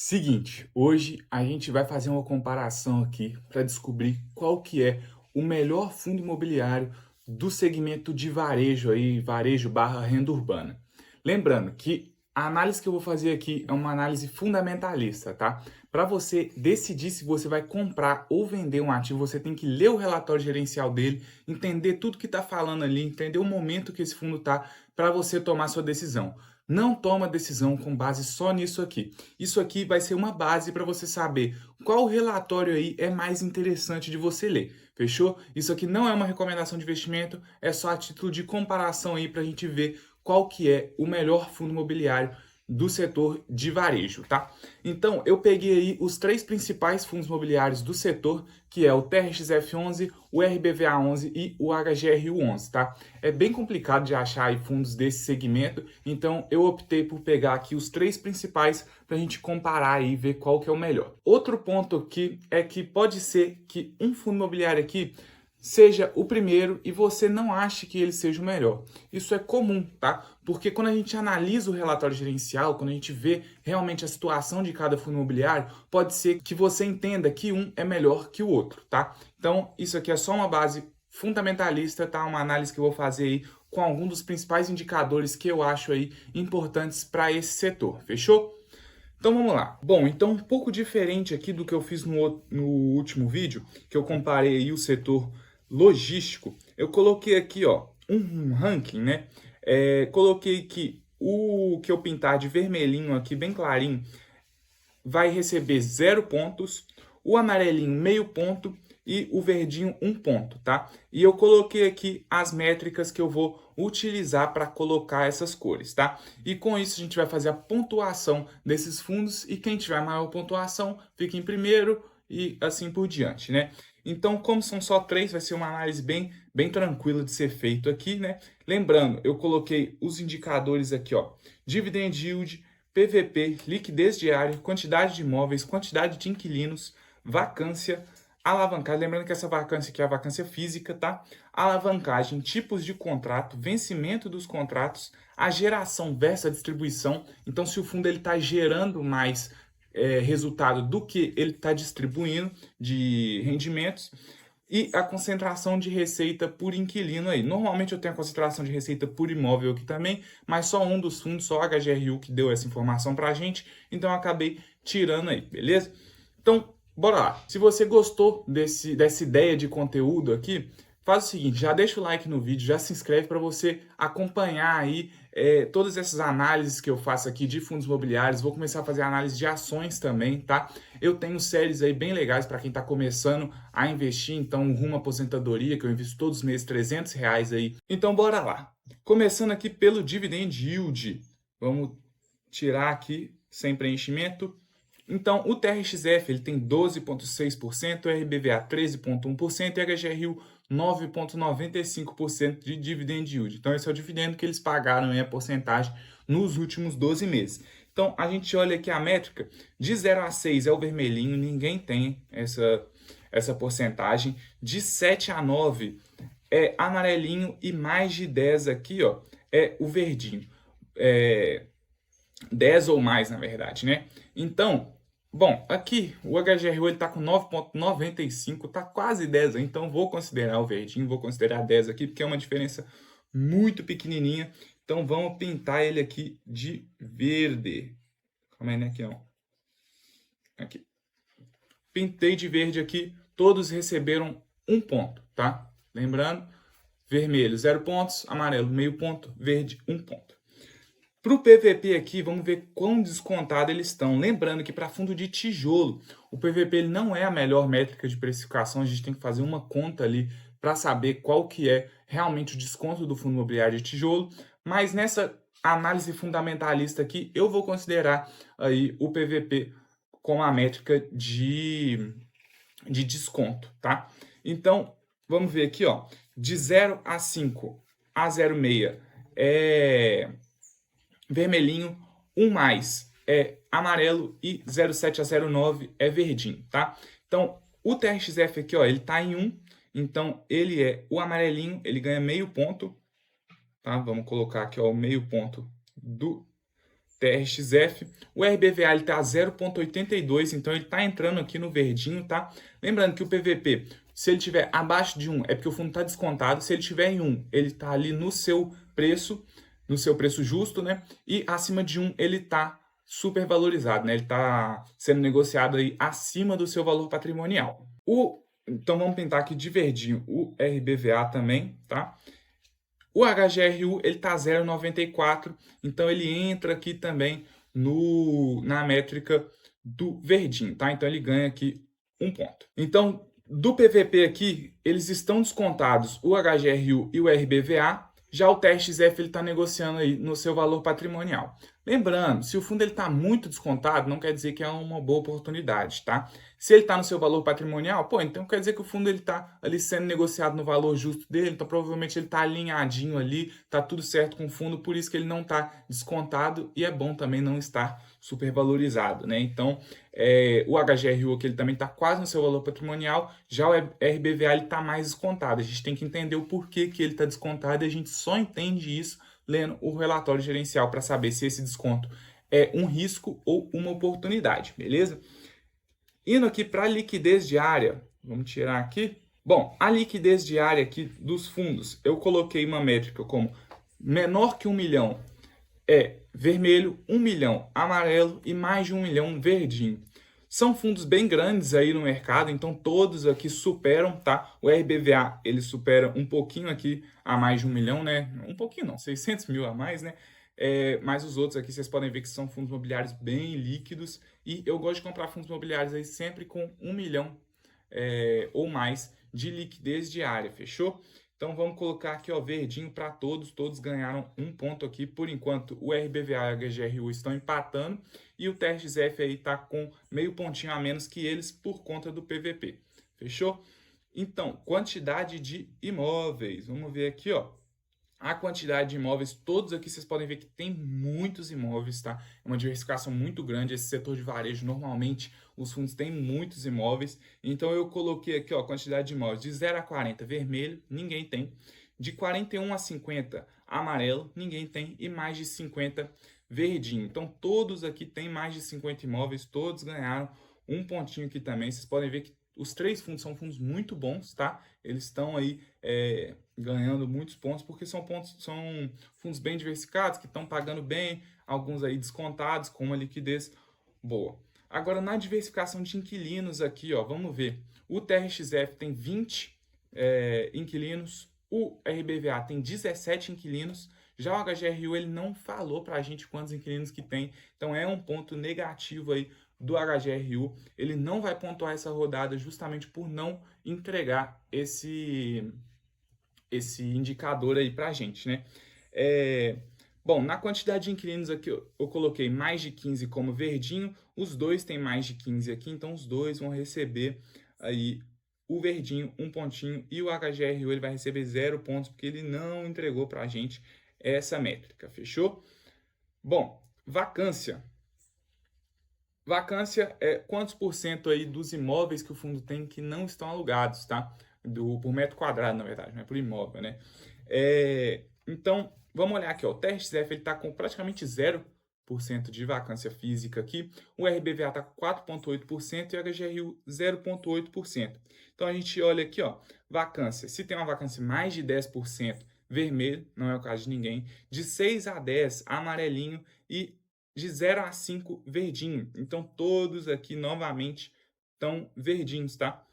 Seguinte, hoje a gente vai fazer uma comparação aqui para descobrir qual que é o melhor fundo imobiliário do segmento de varejo aí, varejo barra renda urbana. Lembrando que a análise que eu vou fazer aqui é uma análise fundamentalista, tá? Para você decidir se você vai comprar ou vender um ativo, você tem que ler o relatório gerencial dele, entender tudo que está falando ali, entender o momento que esse fundo está para você tomar sua decisão. Não toma decisão com base só nisso aqui. Isso aqui vai ser uma base para você saber qual relatório aí é mais interessante de você ler. Fechou? Isso aqui não é uma recomendação de investimento, é só a título de comparação aí para a gente ver qual que é o melhor fundo imobiliário do setor de varejo, tá? Então, eu peguei aí os três principais fundos imobiliários do setor, que é o TRXF11, o RBVA11 e o HGRU11, tá? É bem complicado de achar aí fundos desse segmento, então eu optei por pegar aqui os três principais para a gente comparar e ver qual que é o melhor. Outro ponto aqui é que pode ser que um fundo imobiliário aqui seja o primeiro e você não ache que ele seja o melhor. Isso é comum, tá? Porque quando a gente analisa o relatório gerencial, quando a gente vê realmente a situação de cada fundo imobiliário, pode ser que você entenda que um é melhor que o outro, tá? Então, isso aqui é só uma base fundamentalista, tá? Uma análise que eu vou fazer aí com alguns dos principais indicadores que eu acho aí importantes para esse setor, fechou? Então vamos lá. Bom, então um pouco diferente aqui do que eu fiz no último vídeo, que eu comparei aí o setor logístico, eu coloquei aqui ó, um ranking, né? Coloquei que o que eu pintar de vermelhinho aqui, bem clarinho, vai receber 0 pontos, o amarelinho meio ponto e o verdinho 1 ponto, tá? E eu coloquei aqui as métricas que eu vou utilizar para colocar essas cores, tá? E com isso a gente vai fazer a pontuação desses fundos e quem tiver maior pontuação fica em primeiro e assim por diante, né? Então, como são só três, vai ser uma análise bem tranquila de ser feito aqui, né? Lembrando, eu coloquei os indicadores aqui, ó, dividend yield, PVP, liquidez diária, quantidade de imóveis, quantidade de inquilinos, vacância, alavancagem. Lembrando que essa vacância aqui é a vacância física, tá? Alavancagem, tipos de contrato, vencimento dos contratos, a geração versus a distribuição. Então, se o fundo está gerando mais resultado do que ele está distribuindo de rendimentos, e a concentração de receita por inquilino aí. Normalmente eu tenho a concentração de receita por imóvel aqui também, mas só um dos fundos, só a HGRU que deu essa informação pra gente, então eu acabei tirando aí, beleza? Então, bora lá. Se você gostou dessa ideia de conteúdo aqui, faz o seguinte, já deixa o like no vídeo, já se inscreve para você acompanhar aí todas essas análises que eu faço aqui de fundos imobiliários. Vou começar a fazer análise de ações também, tá? Eu tenho séries aí bem legais para quem está começando a investir, então rumo à aposentadoria, que eu invisto todos os meses R$ 300 aí. Então bora lá. Começando aqui pelo Dividend Yield. Vamos tirar aqui sem preenchimento. Então, o TRXF ele tem 12,6%, o RBVA 13,1% e a HGRU 9,95% de dividend yield. Então, esse é o dividendo que eles pagaram em a porcentagem nos últimos 12 meses. Então, a gente olha aqui a métrica, de 0 a 6 é o vermelhinho, ninguém tem essa porcentagem. De 7 a 9 é amarelinho e mais de 10 aqui ó, é o verdinho. 10 ou mais, na verdade, né? Então, bom, aqui o HGRU está com 9,95, está quase 10, então vou considerar o verdinho, vou considerar 10 aqui, porque é uma diferença muito pequenininha. Então vamos pintar ele aqui de verde. Calma aí, né? Aqui não. Aqui. Pintei de verde aqui, todos receberam 1 ponto, tá? Lembrando, vermelho 0 pontos, amarelo meio ponto, verde 1 ponto. Para o PVP aqui, vamos ver quão descontado eles estão. Lembrando que para fundo de tijolo, o PVP ele não é a melhor métrica de precificação. A gente tem que fazer uma conta ali para saber qual que é realmente o desconto do fundo imobiliário de tijolo. Mas nessa análise fundamentalista aqui, eu vou considerar aí o PVP como a métrica de desconto, tá? Então, vamos ver aqui, ó. De 0 a 5 a 0,6 é vermelhinho, 1 mais é amarelo e 0,7 a 0,9 é verdinho, tá? Então, o TRXF aqui, ó, ele tá em 1, então ele é o amarelinho, ele ganha meio ponto, tá? Vamos colocar aqui, ó, o meio ponto do TRXF. O RBVA ele tá 0,82, então ele tá entrando aqui no verdinho, tá? Lembrando que o PVP, se ele tiver abaixo de 1, é porque o fundo está descontado. Se ele tiver em 1, ele tá ali no seu preço justo, né? E acima de 1, ele tá super valorizado, né? Ele tá sendo negociado aí acima do seu valor patrimonial. Então vamos pintar aqui de verdinho o RBVA também, tá? O HGRU ele tá 0,94, então ele entra aqui também na métrica do verdinho, tá? Então ele ganha aqui um ponto. Então, do PVP aqui, eles estão descontados o HGRU e o RBVA, já o TRXF ele está negociando aí no seu valor patrimonial. Lembrando, se o fundo está muito descontado, não quer dizer que é uma boa oportunidade, tá? Se ele está no seu valor patrimonial, pô, então quer dizer que o fundo ele está ali sendo negociado no valor justo dele, então provavelmente ele está alinhadinho ali, tá tudo certo com o fundo, por isso que ele não está descontado e é bom também não estar super valorizado, né? Então, o HGRU aqui ele também está quase no seu valor patrimonial, já o RBVA ele está mais descontado. A gente tem que entender o porquê que ele está descontado e a gente só entende isso lendo o relatório gerencial para saber se esse desconto é um risco ou uma oportunidade, beleza? Indo aqui para a liquidez diária, vamos tirar aqui. Bom, a liquidez diária aqui dos fundos, eu coloquei uma métrica como menor que 1 milhão é vermelho, 1 milhão amarelo e mais de 1 milhão verdinho. São fundos bem grandes aí no mercado, então todos aqui superam, tá? O RBVA, ele supera um pouquinho aqui a mais de 1 milhão, né? Um pouquinho não, 600 mil a mais, né? Mas os outros aqui vocês podem ver que são fundos imobiliários bem líquidos e eu gosto de comprar fundos imobiliários aí sempre com 1 milhão ou mais de liquidez diária, fechou? Então vamos colocar aqui, ó, verdinho para todos ganharam um ponto aqui. Por enquanto, o RBVA e o HGRU estão empatando e o TRXF aí tá com meio pontinho a menos que eles por conta do PVP. Fechou? Então, quantidade de imóveis. Vamos ver aqui, ó. A quantidade de imóveis, todos aqui vocês podem ver que tem muitos imóveis, tá? É uma diversificação muito grande. Esse setor de varejo, normalmente, os fundos têm muitos imóveis. Então, eu coloquei aqui, ó, a quantidade de imóveis de 0 a 40, vermelho, ninguém tem. De 41 a 50, amarelo, ninguém tem. E mais de 50, verdinho. Então, todos aqui têm mais de 50 imóveis, todos ganharam um pontinho aqui também. Vocês podem ver que os três fundos são fundos muito bons, tá? Eles estão aí ganhando muitos pontos, porque são fundos bem diversificados, que estão pagando bem, alguns aí descontados, com uma liquidez boa. Agora, na diversificação de inquilinos aqui, ó, vamos ver. O TRXF tem 20 inquilinos, o RBVA tem 17 inquilinos, já o HGRU ele não falou para a gente quantos inquilinos que tem, então é um ponto negativo aí do HGRU. Ele não vai pontuar essa rodada justamente por não entregar esse indicador aí para a gente, né? Bom, na quantidade de inquilinos aqui eu coloquei mais de 15 como verdinho, os dois têm mais de 15 aqui, então os dois vão receber aí o verdinho, um pontinho, e o HGRU ele vai receber 0 pontos, porque ele não entregou para a gente essa métrica, fechou? Bom, vacância. Vacância é quantos por cento aí dos imóveis que o fundo tem que não estão alugados, tá? Por metro quadrado, na verdade, não é por imóvel, né? Então, vamos olhar aqui, ó. O TRXF ele está com praticamente 0% de vacância física aqui. O RBVA está com 4,8% e o HGRU 0,8%. Então, a gente olha aqui, ó, vacância. Se tem uma vacância mais de 10%, vermelho, não é o caso de ninguém. De 6 a 10, amarelinho. E de 0 a 5, verdinho. Então, todos aqui, novamente, estão verdinhos, tá?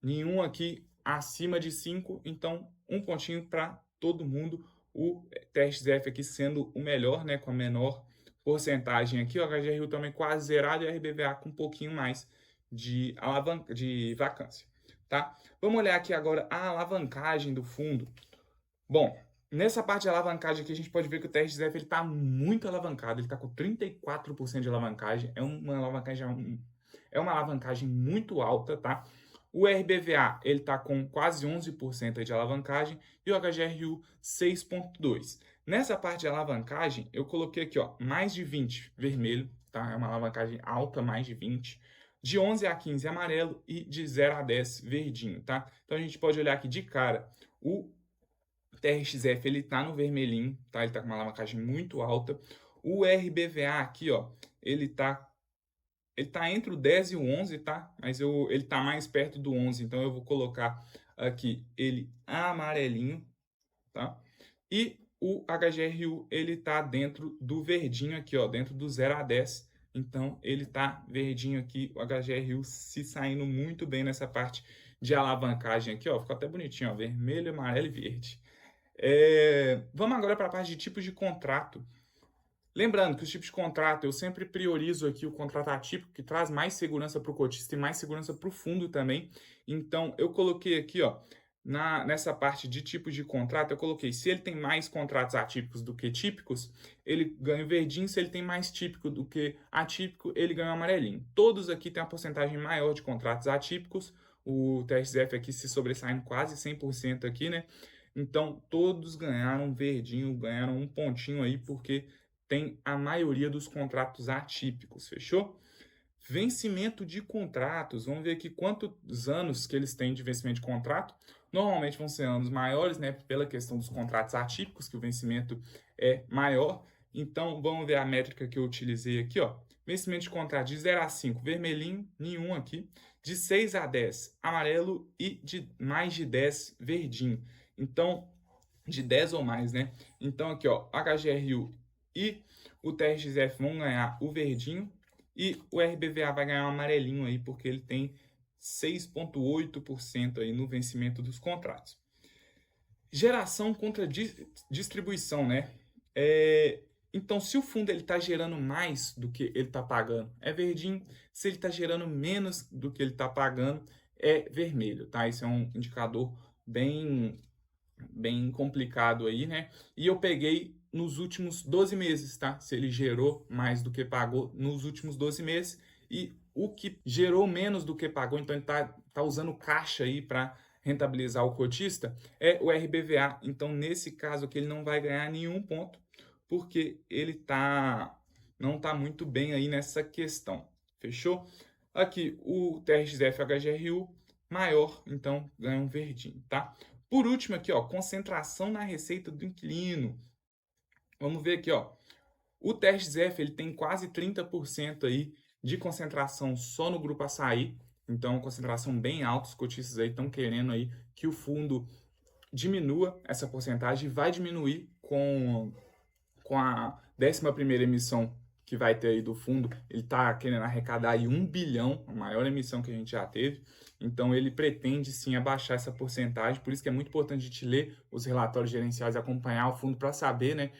Nenhum aqui acima de 5, então um pontinho para todo mundo. O TRXF aqui sendo o melhor, né, com a menor porcentagem aqui. O HGRU também quase zerado e o RBVA com um pouquinho mais de vacância, tá? Vamos olhar aqui agora a alavancagem do fundo. Bom, nessa parte de alavancagem aqui, a gente pode ver que o TRXF está muito alavancado, ele está com 34% de alavancagem, é uma alavancagem muito alta, tá? O RBVA ele está com quase 11% de alavancagem e o HGRU 6,2%. Nessa parte de alavancagem, eu coloquei aqui, ó, mais de 20 vermelho, tá? É uma alavancagem alta, mais de 20. De 11 a 15 amarelo e de 0 a 10 verdinho, tá? Então a gente pode olhar aqui de cara, o TRXF ele tá no vermelhinho, tá? Ele tá com uma alavancagem muito alta. O RBVA aqui, ó, ele tá entre o 10 e o 11, tá? Mas ele tá mais perto do 11, então eu vou colocar aqui ele amarelinho, tá? E o HGRU, ele tá dentro do verdinho aqui, ó, dentro do 0 a 10. Então, ele tá verdinho aqui, o HGRU se saindo muito bem nessa parte de alavancagem aqui, ó. Ficou até bonitinho, ó, vermelho, amarelo e verde. Vamos agora para a parte de tipos de contrato. Lembrando que os tipos de contrato, eu sempre priorizo aqui o contrato atípico, que traz mais segurança para o cotista e mais segurança para o fundo também. Então, eu coloquei aqui, ó, nessa parte de tipos de contrato, eu coloquei, se ele tem mais contratos atípicos do que típicos, ele ganha o verdinho, se ele tem mais típico do que atípico, ele ganha o amarelinho. Todos aqui têm uma porcentagem maior de contratos atípicos, o TRXF aqui se sobressaindo quase 100% aqui, né? Então, todos ganharam verdinho, ganharam um pontinho aí, porque tem a maioria dos contratos atípicos, fechou? Vencimento de contratos, vamos ver aqui quantos anos que eles têm de vencimento de contrato. Normalmente vão ser anos maiores, né, pela questão dos contratos atípicos, que o vencimento é maior. Então, vamos ver a métrica que eu utilizei aqui, ó. Vencimento de contrato de 0 a 5, vermelhinho, nenhum aqui. De 6 a 10, amarelo, e de mais de 10, verdinho. Então, de 10 ou mais, né? Então, aqui, ó, HGRU e o TRXF vão ganhar o verdinho e o RBVA vai ganhar o amarelinho aí, porque ele tem 6,8% aí no vencimento dos contratos. Geração contra distribuição, né? Então, se o fundo está gerando mais do que ele está pagando, é verdinho. Se ele está gerando menos do que ele está pagando, é vermelho, tá? Esse é um indicador bem complicado aí, né? E eu peguei nos últimos 12 meses, tá? Se ele gerou mais do que pagou nos últimos 12 meses, e o que gerou menos do que pagou, então ele tá usando caixa aí para rentabilizar o cotista, é o RBVA. Então, nesse caso aqui, ele não vai ganhar nenhum ponto, porque ele não tá muito bem aí nessa questão. Fechou? Aqui, o TRXF HGRU maior, então ganha um verdinho, tá? Por último aqui, ó, concentração na receita do inquilino. Vamos ver aqui, ó. O TRXF, ele tem quase 30% aí de concentração só no grupo açaí. Então, concentração bem alta. Os cotistas aí estão querendo aí que o fundo diminua essa porcentagem, e vai diminuir com a 11ª emissão que vai ter aí do fundo. Ele está querendo arrecadar aí 1 bilhão, a maior emissão que a gente já teve. Então, ele pretende sim abaixar essa porcentagem. Por isso que é muito importante a gente ler os relatórios gerenciais e acompanhar o fundo para saber, né,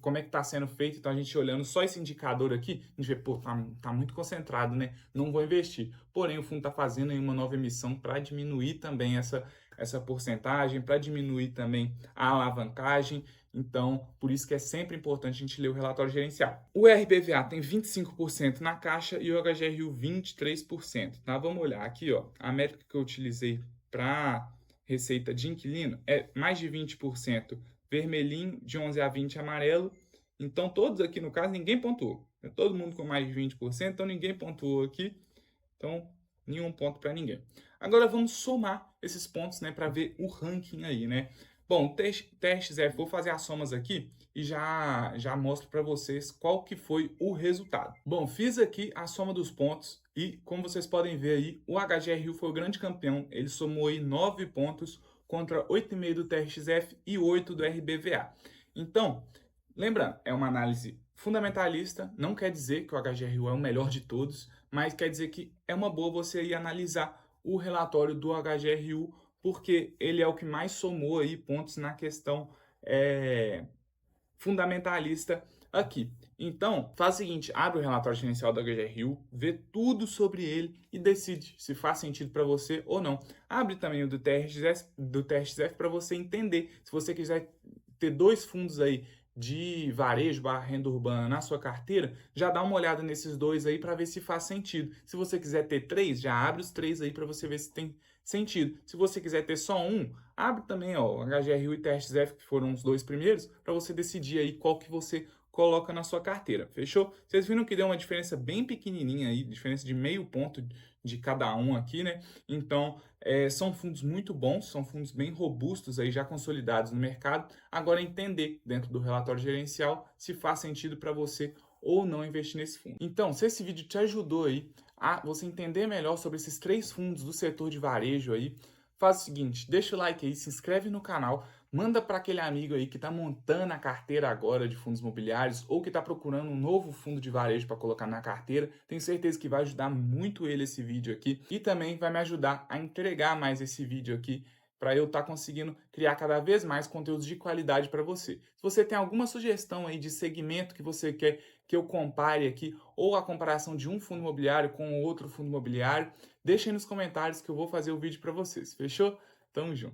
como é que está sendo feito. Então, a gente olhando só esse indicador aqui, a gente vê, pô, tá muito concentrado, né? Não vou investir. Porém, o fundo está fazendo aí uma nova emissão para diminuir também essa porcentagem, para diminuir também a alavancagem. Então, por isso que é sempre importante a gente ler o relatório gerencial. O RBVA tem 25% na caixa e o HGRU 23%, tá? Vamos olhar aqui, ó, a métrica que eu utilizei para receita de inquilino é mais de 20% vermelhinho, de 11 a 20 amarelo. Então, todos aqui, no caso, ninguém pontuou. É todo mundo com mais de 20%, então ninguém pontuou aqui. Então, nenhum ponto para ninguém. Agora, vamos somar esses pontos, né, para ver o ranking aí, né? Bom, TRXF, vou fazer as somas aqui e já mostro para vocês qual que foi o resultado. Bom, fiz aqui a soma dos pontos e, como vocês podem ver aí, o HGRU foi o grande campeão. Ele somou aí 9 pontos contra 8,5 do TRXF e 8 do RBVA. Então, lembrando, é uma análise fundamentalista, não quer dizer que o HGRU é o melhor de todos, mas quer dizer que é uma boa você ir analisar o relatório do HGRU, porque ele é o que mais somou aí pontos na questão fundamentalista aqui. Então, faz o seguinte, abre o relatório gerencial do HGRU, vê tudo sobre ele e decide se faz sentido para você ou não. Abre também o do TRXF para você entender. Se você quiser ter 2 fundos aí de varejo / renda urbana na sua carteira, já dá uma olhada nesses 2 aí para ver se faz sentido. Se você quiser ter 3, já abre os 3 aí para você ver se tem sentido. Se você quiser ter só um, abre também, ó, HGRU e TRXF, que foram os 2 primeiros, para você decidir aí qual que você coloca na sua carteira, fechou? Vocês viram que deu uma diferença bem pequenininha aí, diferença de meio ponto de cada um aqui, né? Então, são fundos muito bons, são fundos bem robustos aí, já consolidados no mercado. Agora, entender dentro do relatório gerencial se faz sentido para você ou não investir nesse fundo. Então, se esse vídeo te ajudou aí a você entender melhor sobre esses 3 fundos do setor de varejo aí, faz o seguinte, deixa o like aí, se inscreve no canal, manda para aquele amigo aí que está montando a carteira agora de fundos imobiliários ou que está procurando um novo fundo de varejo para colocar na carteira. Tenho certeza que vai ajudar muito ele esse vídeo aqui e também vai me ajudar a entregar mais esse vídeo aqui para eu estar conseguindo criar cada vez mais conteúdos de qualidade para você. Se você tem alguma sugestão aí de segmento que você quer que eu compare aqui, ou a comparação de um fundo imobiliário com outro fundo imobiliário, deixa aí nos comentários que eu vou fazer o vídeo para vocês. Fechou? Tamo junto.